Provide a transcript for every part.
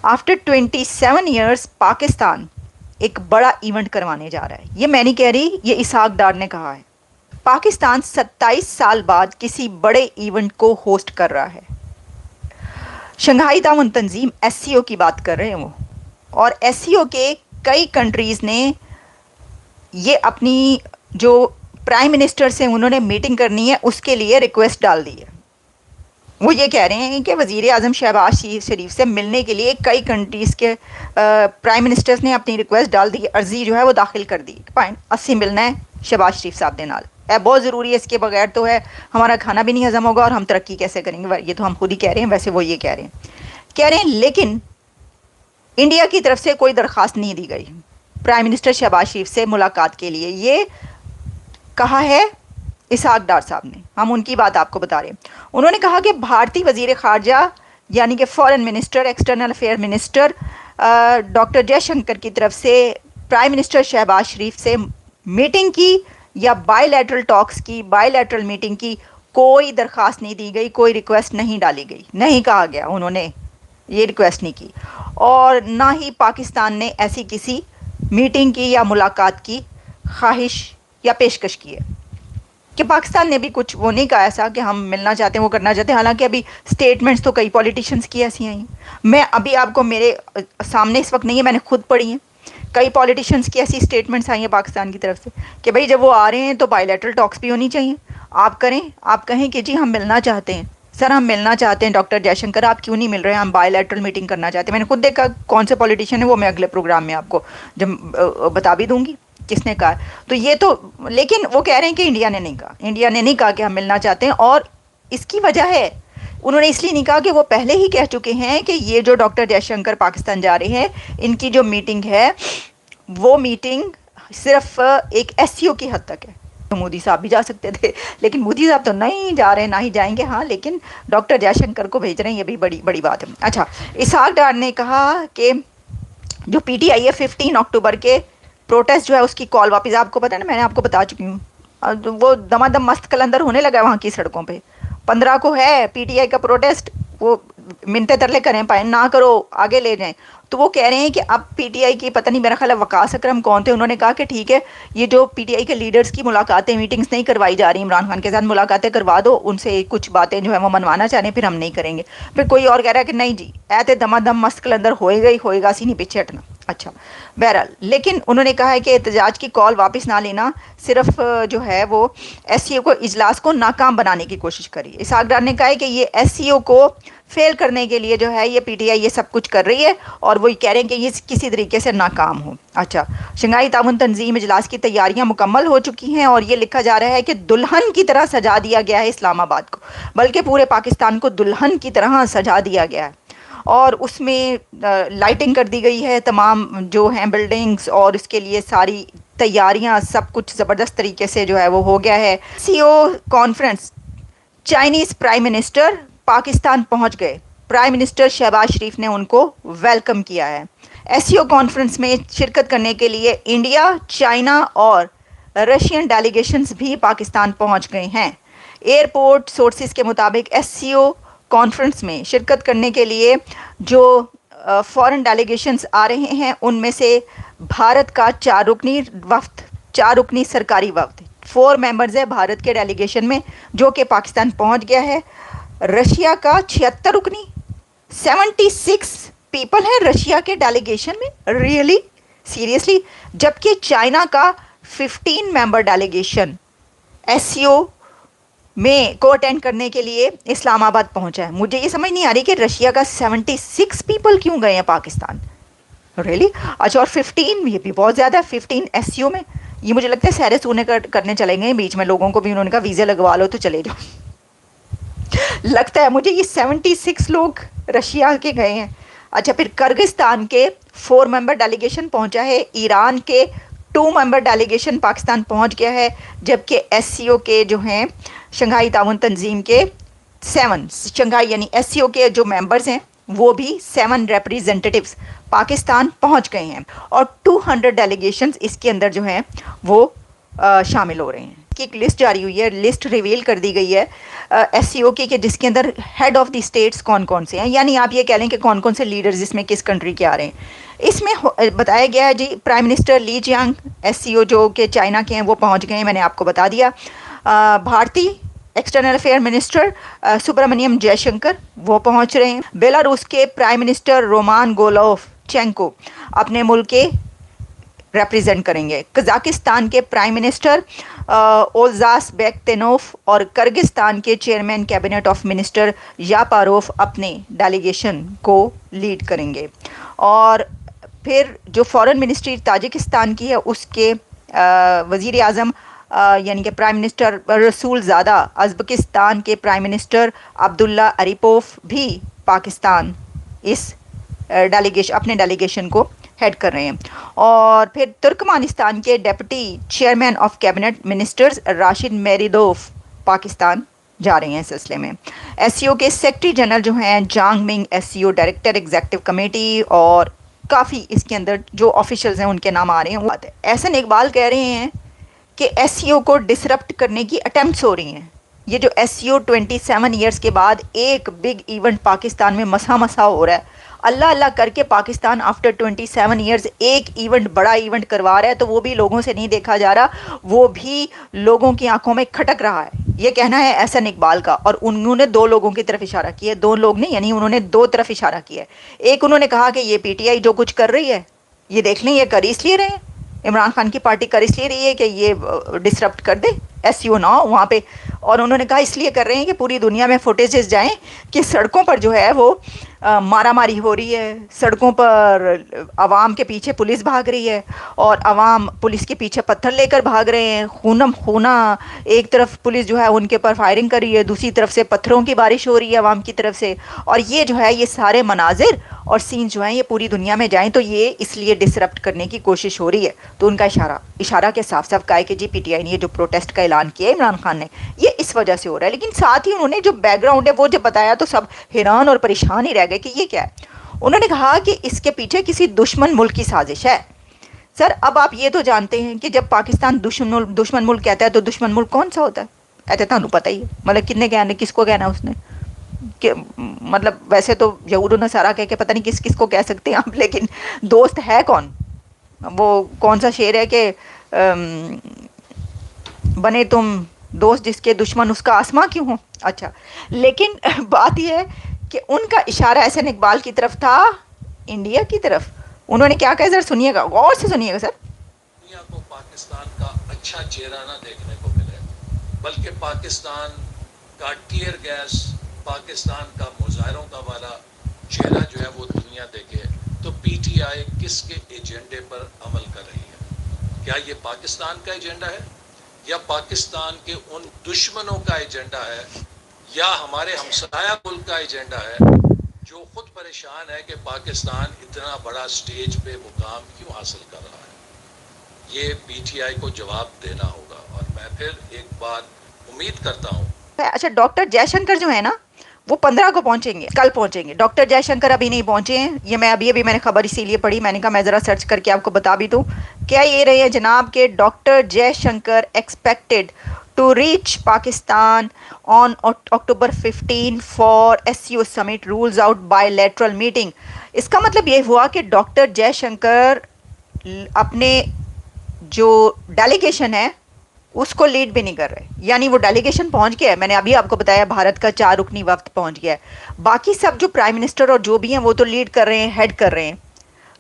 After 27 years Pakistan ایک بڑا event کروانے جا رہا ہے. یہ میں نہیں کہہ رہی، یہ اسحاق ڈار نے کہا ہے. پاکستان 27 سال بعد کسی بڑے ایونٹ کو ہوسٹ کر رہا ہے. شنگھائی تعاون تنظیم ایس سی او کی بات کر رہے ہیں وہ، اور ایس سی او کے کئی کنٹریز نے یہ اپنی جو پرائم منسٹر سے انہوں نے میٹنگ کرنی ہے اس کے لیے ریکویسٹ ڈال دی ہے. وہ یہ کہہ رہے ہیں کہ وزیر اعظم شہباز شریف سے ملنے کے لیے کئی کنٹریز کے پرائم منسٹرز نے اپنی ریکویسٹ ڈال دی، عرضی جو ہے وہ داخل کر دی. اسی ملنا ہے شہباز شریف صاحب کے نال، بہت ضروری ہے، اس کے بغیر تو ہے ہمارا کھانا بھی نہیں ہضم ہوگا اور ہم ترقی کیسے کریں گے. یہ تو ہم خود ہی کہہ رہے ہیں، ویسے وہ یہ کہہ رہے ہیں لیکن انڈیا کی طرف سے کوئی درخواست نہیں دی گئی پرائم منسٹر شہباز شریف سے ملاقات کے لیے. یہ کہا ہے اسحاق ڈار صاحب نے، ہم ان کی بات آپ کو بتا رہے ہیں. انہوں نے کہا کہ بھارتی وزیر خارجہ یعنی کہ foreign minister, external affair minister doctor Jaishankar کی طرف سے پرائم منسٹر شہباز شریف سے میٹنگ کی یا بائی لیٹرل ٹاکس کی، بائی لیٹرل میٹنگ کی کوئی درخواست نہیں دی گئی، کوئی ریکویسٹ نہیں ڈالی گئی، نہیں کہا گیا، انہوں نے یہ ریکویسٹ نہیں کی، اور نہ ہی پاکستان نے ایسی کسی میٹنگ کی یا ملاقات کی خواہش یا پیشکش کی ہے. کہ پاکستان نے بھی کچھ وہ نہیں کہا ایسا کہ ہم ملنا چاہتے ہیں، وہ کرنا چاہتے ہیں. حالانکہ ابھی سٹیٹمنٹس تو کئی پولیٹیشنز کی ایسی آئی ہیں. میں ابھی آپ کو میرے سامنے اس وقت نہیں ہے، میں نے خود پڑھی ہیں، کئی پولیٹیشنز کی ایسی سٹیٹمنٹس آئی ہیں پاکستان کی طرف سے کہ بھئی جب وہ آ رہے ہیں تو بائی لیٹرل ٹاکس بھی ہونی چاہیے. آپ کریں، آپ کہیں کہ جی ہم ملنا چاہتے ہیں، سر ہم ملنا چاہتے ہیں ڈاکٹر جے شنکر، آپ کیوں نہیں مل رہے ہیں، ہم بائی لیٹرل میٹنگ کرنا چاہتے ہیں. میں نے خود دیکھا کون سے پولیٹیشین ہے، وہ میں اگلے پروگرام میں آپ کو جب بتا بھی دوں گی کس نے کہا. تو یہ تو لیکن وہ کہہ رہے ہیں کہ انڈیا نے نہیں کہا، انڈیا نے نہیں کہا کہ ہم ملنا چاہتے ہیں. اور اس کی وجہ ہے، انہوں نے اس لیے نہیں کہا کہ وہ پہلے ہی کہہ چکے ہیں کہ یہ جو ڈاکٹر جے شنکر پاکستان جا رہے ہیں، ان کی جو میٹنگ ہے وہ میٹنگ صرف ایک ایس سی او کی حد تک ہے. تو مودی صاحب بھی جا سکتے تھے، لیکن مودی صاحب تو نہیں جا رہے، نہ ہی جائیں گے. ہاں لیکن ڈاکٹر جے شنکر کو بھیج رہے ہیں، یہ بھی بڑی بات ہے. اچھا، اسحاق ڈار نے کہا کہ جو پی ٹی آئی ہے 15 اکتوبر کے پروٹیسٹ جو ہے اس کی کال واپس، آپ کو پتہ ہے نا، میں نے آپ کو بتا چکی ہوں، وہ دمادم مست کلندر ہونے لگا ہے وہاں کی سڑکوں پہ. 15 کو ہے پی ٹی آئی کا پروٹیسٹ، وہ منتے ترلے کریں پائیں نہ کرو، آگے لے جائیں. تو وہ کہہ رہے ہیں کہ اب پی ٹی آئی کی پتہ نہیں، میرا خیال ہے وقاص اکرم کون تھے، انہوں نے کہا کہ ٹھیک ہے یہ جو پی ٹی آئی کے لیڈرز کی ملاقاتیں، میٹنگز نہیں کروائی جا رہی، عمران خان کے ساتھ ملاقاتیں کروا دو، ان سے کچھ باتیں جو ہے وہ منوانا چاہ رہے ہیں، پھر ہم نہیں کریں گے. پھر کوئی اور کہہ رہا ہے کہ نہیں جی ایتے دمادم مست کلندر ہوئے گا سی نہیں پیچھے ہٹنا. اچھا بہرحال، لیکن انہوں نے کہا ہے کہ احتجاج کی کال واپس نہ لینا صرف جو ہے وہ ایس سی او کو اجلاس کو ناکام بنانے کی کوشش کری. اسحاق ڈار نے کہا ہے کہ یہ ایس سی او کو فیل کرنے کے لیے جو ہے یہ پی ٹی آئی یہ سب کچھ کر رہی ہے، اور وہ کہہ رہے ہیں کہ یہ کسی طریقے سے ناکام ہو. اچھا، شنگھائی تعاون تنظیم اجلاس کی تیاریاں مکمل ہو چکی ہیں، اور یہ لکھا جا رہا ہے کہ دلہن کی طرح سجا دیا گیا ہے اسلام آباد کو، بلکہ پورے پاکستان کو دلہن کی طرح سجا دیا گیا ہے. اور اس میں لائٹنگ کر دی گئی ہے تمام جو ہیں بلڈنگز، اور اس کے لیے ساری تیاریاں سب کچھ زبردست طریقے سے جو ہے وہ ہو گیا ہے. C O conference, Chinese prime minister Pakistan پہنچ گئے، پرائم منسٹر شہباز شریف نے ان کو ویلکم کیا ہے. ایس سی او کانفرنس میں شرکت کرنے کے لیے انڈیا، چائنا اور رشین ڈیلیگیشنز بھی پاکستان پہنچ گئے ہیں. ایئرپورٹ سورسز کے مطابق ایس سی او کانفرنس میں شرکت کرنے کے لیے جو فورن ڈیلیگیشنز آ رہے ہیں ان میں سے بھارت کا 4 رکنی سرکاری وفد، 4 ممبرز ہے بھارت کے ڈیلیگیشن میں جو کہ پاکستان پہنچ گیا ہے. رشیا کا 76 رکنی، 76 پیپل ہیں رشیا کے ڈیلیگیشن میں، ریئلی سیریسلی. جبکہ چائنا کا 15 ممبر ڈیلیگیشن ایس سی او میں کو اٹینڈ کرنے کے لیے اسلام آباد پہنچا ہے. مجھے یہ سمجھ نہیں آ رہی کہ رشیا کا 76 پیپل کیوں گئے ہیں پاکستان، ریئلی. اچھا، اور 15 یہ بھی بہت زیادہ ہے، 15 ایس سی او میں. یہ مجھے لگتا ہے سیر سونے کرنے چلے گئے بیچ میں، لوگوں کو بھی انہوں نے کہا ویزے لگوا لو تو چلے جاؤ. لگتا ہے مجھے یہ 76 لوگ رشیا کے گئے ہیں. اچھا، پھر کرگستان کے 4 ممبر ڈیلیگیشن پہنچا ہے، ایران کے 2 ممبر ڈیلیگیشن پاکستان پہنچ گیا ہے، جبکہ ایس سی او کے جو ہیں شنگھائی تعاون تنظیم کے 7 شنگھائی یعنی ایس سی او کے جو ممبرز ہیں وہ بھی 7 ریپریزنٹیٹیوز پاکستان پہنچ گئے ہیں، اور 200 ڈیلیگیشنز اس کے اندر جو ہیں وہ شامل ہو رہے ہیں. کی ایک لسٹ جاری ہوئی ہے, لسٹ ریویل کر دی گئی ہے ایس سی او کی, کہ جس کے اندر ہیڈ آف دی اسٹیٹس کون کون سے ہیں, یعنی آپ یہ کہہ لیں کہ کون کون سے لیڈرز اس میں کس کنٹری کے آ رہے ہیں. اس میں بتایا گیا ہے جی prime minister Li Qiang S C O جو کہ چائنا کے ہیں وہ پہنچ گئے ہیں, میں نے آپ کو بتا دیا. بھارتی ایکسٹرنل افیئر منسٹر سبرامنیم جے شنکر وہ پہنچ رہے ہیں. بیلاروس کے پرائم منسٹر رومان گولوف چینکو اپنے ملک کے ریپریزنٹ کریں گے. قزاقستان کے پرائم منسٹر اولزاس بیکتینوف اور کرگستان کے چیئرمین کیبنٹ آف منسٹر یاپاروف اپنے ڈیلیگیشن کو لیڈ کریں گے. اور پھر جو فارن منسٹری تاجکستان کی ہے اس کے وزیر اعظم یعنی کہ پرائم منسٹر رسول زادہ, ازبکستان کے پرائم منسٹر عبداللہ اریپوف بھی پاکستان اس ڈیلیگیشن اپنے ڈیلیگیشن کو ہیڈ کر رہے ہیں. اور پھر ترکمانستان کے deputy chairman of cabinet ministers Rashid Meredov Pakistan جا رہے ہیں اس سلسلے میں. ایس سی او کے سیکرٹری جنرل جو ہیں جانگ منگ ایس سی او ڈائریکٹر ایگزیکٹو کمیٹی, اور کافی اس کے اندر جو آفیشلز ہیں ان کے نام آ رہے ہیں. احسن اقبال کہہ رہے ہیں کہ ایس سی او کو ڈسرپٹ کرنے کی اٹیمپٹس ہو رہی ہیں. یہ جو ایس سی او 27 ایئرس کے بعد ایک بگ ایونٹ پاکستان میں مسا ہو رہا ہے, اللہ اللہ کر کے پاکستان آفٹر 27 ایئرز ایک ایونٹ بڑا ایونٹ کروا رہا ہے, تو وہ بھی لوگوں سے نہیں دیکھا جا رہا, وہ بھی لوگوں کی آنکھوں میں کھٹک رہا ہے. یہ کہنا ہے احسن اقبال کا, اور انہوں نے دو لوگوں کی طرف اشارہ کیا ہے, دو لوگ نہیں, یعنی انہوں نے دو طرف اشارہ کیا ہے. ایک انہوں نے کہا کہ یہ پی ٹی آئی جو کچھ کر رہی ہے یہ دیکھ لیں, یہ کر اس لیے رہے ہیں, عمران خان کی پارٹی کر اس لیے رہی ہے کہ یہ ڈسرپٹ کر دے ایس سی او نہ ہو وہاں پہ. اور انہوں نے کہا اس لیے کر رہے ہیں کہ پوری دنیا میں فوٹیجز جائیں کہ سڑکوں پر جو ہے وہ مارا ماری ہو رہی ہے, سڑکوں پر عوام کے پیچھے پولیس بھاگ رہی ہے اور عوام پولیس کے پیچھے پتھر لے کر بھاگ رہے ہیں, خونم خونا, ایک طرف پولیس جو ہے ان کے پر فائرنگ کر رہی ہے, دوسری طرف سے پتھروں کی بارش ہو رہی ہے عوام کی طرف سے. اور یہ جو ہے یہ سارے مناظر اور سینز جو ہیں یہ پوری دنیا میں جائیں تو یہ اس لیے ڈسرپٹ کرنے کی کوشش ہو رہی ہے. تو ان کا اشارہ کے صاف صاف کہا ہے کہ جی پی ٹی آئی نے یہ جو پروٹیسٹ کا اعلان کیا ہے عمران خان نے, یہ اس وجہ سے ہو رہا ہے. لیکن ساتھ ہی انہوں نے جو بیک گراؤنڈ ہے وہ جب بتایا تو سب حیران اور پریشان ہی رہ گئے کہ یہ کیا ہے. انہوں نے کہا کہ اس کے پیچھے کسی دشمن ملک کی سازش ہے. سر اب آپ یہ تو جانتے ہیں کہ جب پاکستان دشمن ملک کہتا ہے تو دشمن ملک کون سا ہوتا ہے, ایسے تو پتہ ہی ہے, مطلب کتنے کہنا, کس کو کہنا اس نے, کہ مطلب ویسے تو یہود و نصارہ کہہ کے پتہ نہیں کس کس کو کہہ سکتے ہیں آپ, لیکن دوست ہے کون, وہ کون سا شعر ہے کہ بنے تم دوست جس کے دشمن اس کا آسماں کیوں ہو. اچھا, لیکن بات یہ ہے کہ ان کا اشارہ احسن اقبال کی طرف تھا انڈیا کی طرف. انہوں نے کیا کہا, ذرا سنیے گا, غور سے سنیے گا سر. دنیا کو پاکستان کا اچھا چہرہ نہ دیکھنے کو ملے, بلکہ پاکستان کا ٹیئر گیس, پاکستان کا مظاہروں کا والا چہرہ جو ہے وہ دنیا دیکھے, تو پی ٹی آئی کس کے ایجنڈے پر عمل کر رہی ہے؟ کیا یہ پاکستان کا ایجنڈا ہے یا پاکستان کے ان دشمنوں کا ایجنڈا ہے یا ہمارے ہمسایہ ملک کا ایجنڈا ہے جو خود پریشان ہے کہ پاکستان اتنا بڑا سٹیج پہ مقام کیوں حاصل کر رہا ہے؟ یہ پی ٹی آئی کو جواب دینا ہوگا. اور میں پھر ایک بات امید کرتا ہوں. اچھا, ڈاکٹر جے شنکر جو ہے نا وہ 15 کو پہنچیں گے, کل پہنچیں گے. ڈاکٹر جے شنکر ابھی نہیں پہنچے ہیں, یہ میں ابھی میں نے خبر اسی لیے پڑھی, میں نے کہا میں ذرا سرچ کر کے آپ کو بتا بھی دوں. کیا یہ رہے ہیں جناب کہ doctor Jaishankar expected to reach Pakistan on October 15 for S C O summit rules out bilateral meeting. اس کا مطلب یہ ہوا کہ ڈاکٹر جے شنکر اپنے جو ڈیلیگیشن ہے اس کو لیڈ بھی نہیں کر رہے, یعنی وہ ڈیلیگیشن پہنچ گیا ہے. میں نے ابھی آپ کو بتایا بھارت کا 4 رکنی وفد پہنچ گیا ہے, باقی سب جو پرائم منسٹر اور جو بھی ہیں وہ تو لیڈ کر رہے ہیں, ہیڈ کر رہے ہیں.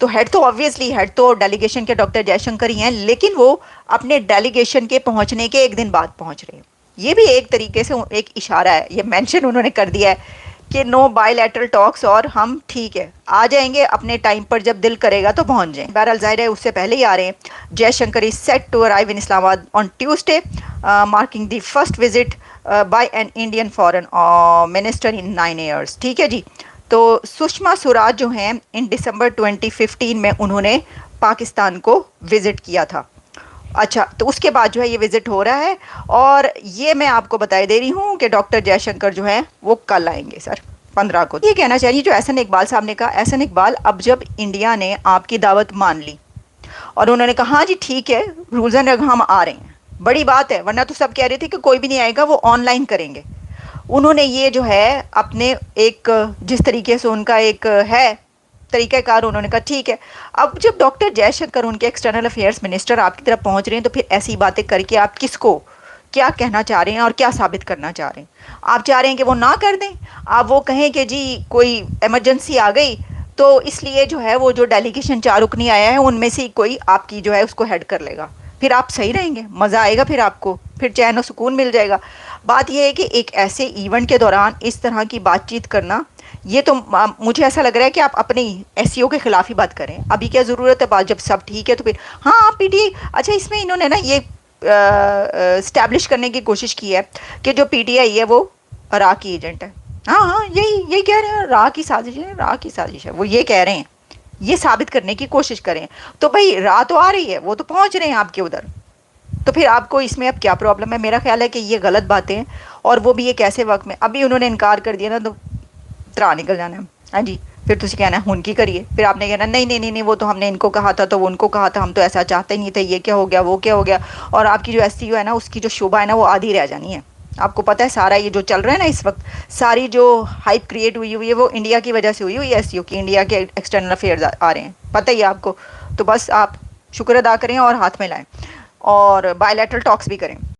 تو ہیڈ تو آبویسلی ہیڈ تو ڈیلیگیشن کے ڈاکٹر جے شنکر ہی ہیں, لیکن وہ اپنے ڈیلیگیشن کے پہنچنے کے ایک دن بعد پہنچ رہے ہیں. یہ بھی ایک طریقے سے ایک اشارہ ہے, یہ مینشن انہوں نے کر دیا ہے کہ نو بائی لیٹرل ٹاکس, اور ہم ٹھیک ہے آ جائیں گے اپنے ٹائم پر, جب دل کرے گا تو پہنچ جائیں. بہرحال ظاہر ہے اس سے پہلے ہی آ رہے ہیں. جے شنکر از سیٹ ٹو ارائیو ان اسلام آباد on Tuesday, marking the first visit by an Indian foreign minister in 9 years. ٹھیک ہے جی. تو سشما سوراج جو ہیں ان دسمبر 2015 میں انہوں نے پاکستان کو وزٹ کیا تھا. اچھا, تو اس کے بعد جو ہے یہ وزٹ ہو رہا ہے, اور یہ میں آپ کو بتائی دے رہی ہوں کہ ڈاکٹر جے شنکر جو ہیں وہ کل آئیں گے سر 15 کو. یہ کہنا چاہیے جو احسن اقبال صاحب نے کہا, احسن اقبال اب جب انڈیا نے آپ کی دعوت مان لی اور انہوں نے کہا ہاں جی ٹھیک ہے رولز اینڈ ہم آ رہے ہیں, بڑی بات ہے، ورنہ تو سب کہہ رہے تھے کہ کوئی بھی نہیں آئے گا، وہ آن لائن کریں گے. انہوں نے یہ جو ہے اپنے ایک جس طریقے سے ان کا ایک ہے طریقہ کار، انہوں نے کہا ٹھیک ہے. اب جب ڈاکٹر جے شنکر ان کے ایکسٹرنل افیئرس منسٹر آپ کی طرف پہنچ رہے ہیں تو پھر ایسی باتیں کر کے آپ کس کو کیا کہنا چاہ رہے ہیں اور کیا ثابت کرنا چاہ رہے ہیں؟ آپ چاہ رہے ہیں کہ وہ نہ کر دیں، آپ وہ کہیں کہ جی کوئی ایمرجنسی آ گئی تو اس لیے جو ہے وہ جو ڈیلیگیشن 4 رکنی آیا ہے ان میں سے کوئی آپ کی جو ہے اس کو ہیڈ کر لے گا، پھر آپ صحیح رہیں گے، مزہ آئے گا، پھر آپ کو پھر چین و سکون مل جائے گا. بات یہ ہے کہ ایک ایسے ایونٹ کے دوران اس طرح کی بات چیت کرنا، یہ تو مجھے ایسا لگ رہا ہے کہ آپ اپنے ایس سی او کے خلاف ہی بات کریں. ابھی کیا ضرورت ہے، بات جب سب ٹھیک ہے تو پھر ہاں پی ٹی آئی. اچھا اس میں انہوں نے نا یہ اسٹیبلش کرنے کی کوشش کی ہے کہ جو پی ٹی آئی ہے وہ را کی ایجنٹ ہے. ہاں ہاں یہی کہہ رہے ہیں، را کی سازش ہے، را کی سازش ہے، وہ یہ کہہ رہے ہیں، یہ ثابت کرنے کی کوشش کریں. تو بھائی را تو آ رہی ہے، وہ تو پہنچ رہے ہیں آپ کے ادھر، تو پھر آپ کو اس میں اب کیا پرابلم ہے؟ میرا خیال ہے کہ یہ غلط باتیں ہیں، اور وہ بھی ایک ایسے وقت میں ابھی انہوں نے انکار کر دیا نا تو ترا نکل جانا ہے. ہاں جی، پھر تجھے کہنا ہے ان کی کریے، پھر آپ نے کہنا نہیں نہیں نہیں نہیں وہ تو ہم نے ان کو کہا تھا تو وہ ان کو کہا تھا، ہم تو ایسا چاہتے نہیں تھے، یہ کیا ہو گیا وہ کیا ہو گیا. اور آپ کی جو ایس سی او ہے نا اس کی جو شعبہ ہے نا وہ آدھی رہ جانی ہے. آپ کو پتہ ہے سارا یہ جو چل رہا ہے نا اس وقت، ساری جو ہائپ کریٹ ہوئی ہے وہ انڈیا کی وجہ سے ہوئی ایس سی او کی، انڈیا کے ایکسٹرنل افیئرز آ رہے ہیں، پتہ ہی ہے آپ کو. تو بس آپ شکر ادا کریں اور ہاتھ میں لائیں اور بائی لیٹرل ٹاکس بھی کریں.